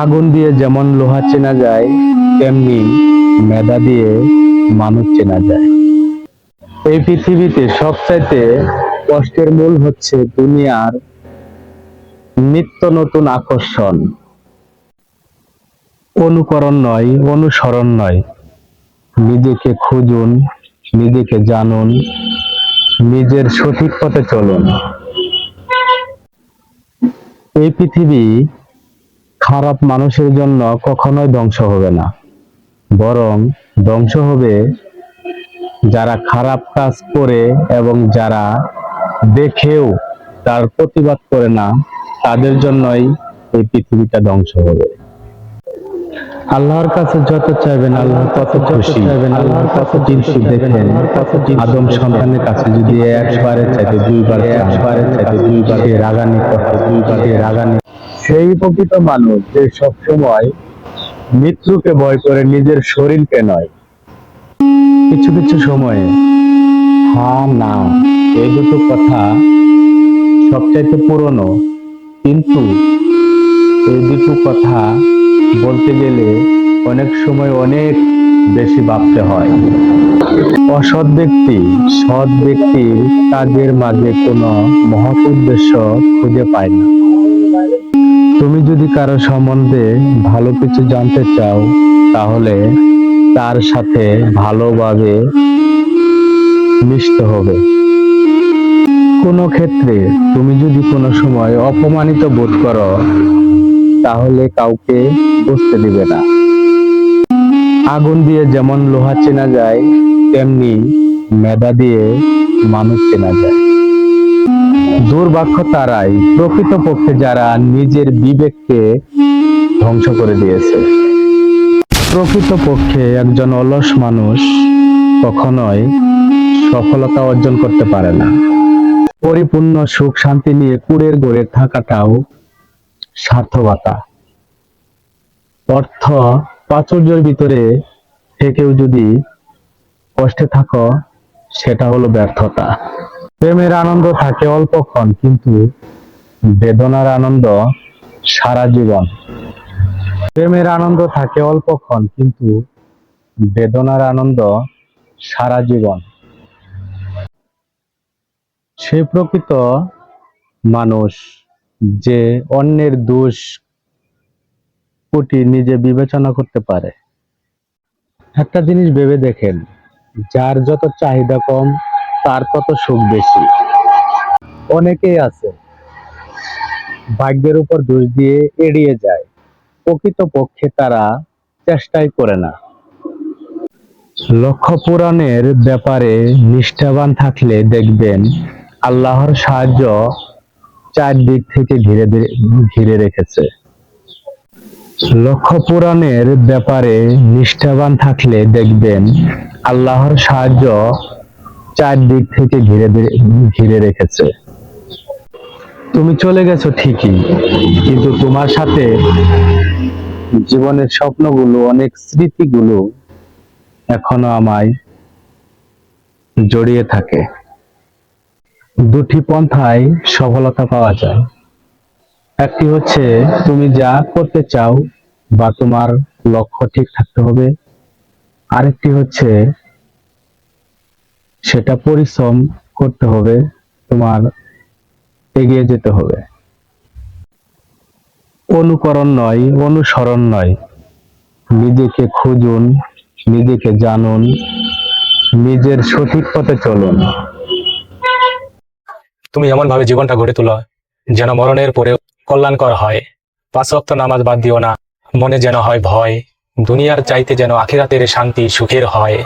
আগুন দিয়ে যেমন লোহা চেনা যায়, তেমনি মেধা দিয়ে মানুষ চেনা যায়। এই পৃথিবীতে সবচাইতে কষ্টের মূল হচ্ছে দুনিয়ার নিত্য নতুন আকর্ষণ। অনুকরণ নয়, অনুসরণ নয়, নিজেকে খুঁজুন, নিজেকে জানুন, নিজের সঠিক পথে চলুন। এই পৃথিবী খারাপ মানুষের জন্য কখনোই ধ্বংস হবে না, বরং ধ্বংস হবে যারা খারাপ কাজ করে এবং যারা দেখেও তার প্রতিবাদ করে না, তাদের জন্যই এই পৃথিবীটা ধ্বংস হবে। আল্লাহর কাছে যত চাইবেন আল্লাহ তত খুশি। আল্লাহর কাছে জিনিসটি দেখেন, আদম সন্তানের কাছে যদি একবারের চাইতে দুইবার রাগান্বিত সেই প্রকৃত মানুষ যে সবসময় মৃত্যুকে ভয় করে, নিজের শরীরকে নয়। কিছু কিছু সময়ে হ্যাঁ না এই দুটো কথা সবচাইতে পুরনো, কিন্তু এই দুটো কথা বলতে গেলে অনেক সময় অনেক বেশি ভাবতে হয়। অসৎ ব্যক্তি সৎ ব্যক্তির কাজের মাঝে কোনো মহৎ উদ্দেশ্য খুঁজে পায় না। তুমি যদি কারো সম্বন্ধে ভালো কিছু জানতে চাও, তাহলে তার সাথে ভালোভাবে মিশতে হবে। কোনো ক্ষেত্রে তুমি যদি কোনো সময় অপমানিত বোধ করো, তাহলে কাউকে বুঝতে দিবে না। আগুন দিয়ে যেমন লোহা চেনা যায়, তেমনি মেধা দিয়ে মানুষ চেনা যায়। দুর্ভাগ্য তারাই প্রকৃতপক্ষে যারা নিজের বিবেককে ধ্বংস করে দিয়েছে। প্রকৃতপক্ষে একজন অলস মানুষ কখনোই সফলতা অর্জন করতে পারে না। পরিপূর্ণ সুখ শান্তি নিয়ে কুঁড়ের ঘরে থাকাটাও সার্থকতা। অর্থ প্রাচুর্যের ভিতরে থেকেও যদি কষ্টে থাকো, সেটা হলো ব্যর্থতা। প্রেমের আনন্দ থাকে অল্পক্ষণ, কিন্তু বেদনার আনন্দ সারা জীবন। প্রেমের আনন্দ থাকে অল্পক্ষণ, কিন্তু বেদনার আনন্দ সারা জীবন। সে প্রকৃত মানুষ যে অন্যের দোষ ত্রুটি নিজে বিবেচনা করতে পারে। একটা জিনিস ভেবে দেখেন, যার যত চাহিদা কম তার তত সুখ বেশি। অনেকেই আছে ভাগ্যের উপর দোষ দিয়ে এড়িয়ে যায়, প্রকৃতপক্ষে তারা চেষ্টাই করে না। লক্ষ্য পূরণের ব্যাপারে নিষ্ঠাবান থাকলে দেখবেন আল্লাহর সাহায্য চারদিক থেকে ঘিরে রেখেছে। লক্ষ্য পূরণের ব্যাপারে নিষ্ঠাবান থাকলে দেখবেন আল্লাহর সাহায্য চারদিক থেকে ঘিরে রেখেছে। তুমি চলে গেছো ঠিকই, কিন্তু তোমার সাথে জীবনের স্বপ্নগুলো, অনেক স্মৃতিগুলো এখনো আমায় জড়িয়ে থাকে। দুটি পন্থায় সফলতা পাওয়া যায়। একটি হচ্ছে তুমি যা করতে চাও বা তোমার লক্ষ্য ঠিক থাকতে হবে, আরেকটি হচ্ছে সেটা পরিশ্রম করতে হবে, তোমার এগিয়ে যেতে হবে। অনুকরণ নয়, অনুসরণ নয়, নিজেকে খুঁজুন, নিজেকে জানুন, নিজের সঠিক পথে চলুন। তুমি এমন ভাবে জীবনটা গড়ে তোলো যেন মরণের পরে কল্যাণকর হয়। 5 ওয়াক্ত নামাজ বাদ দিও না, মনে যেন হয় ভয়, দুনিয়ার চাইতে যেন আখিরাতের শান্তি সুখের হয়।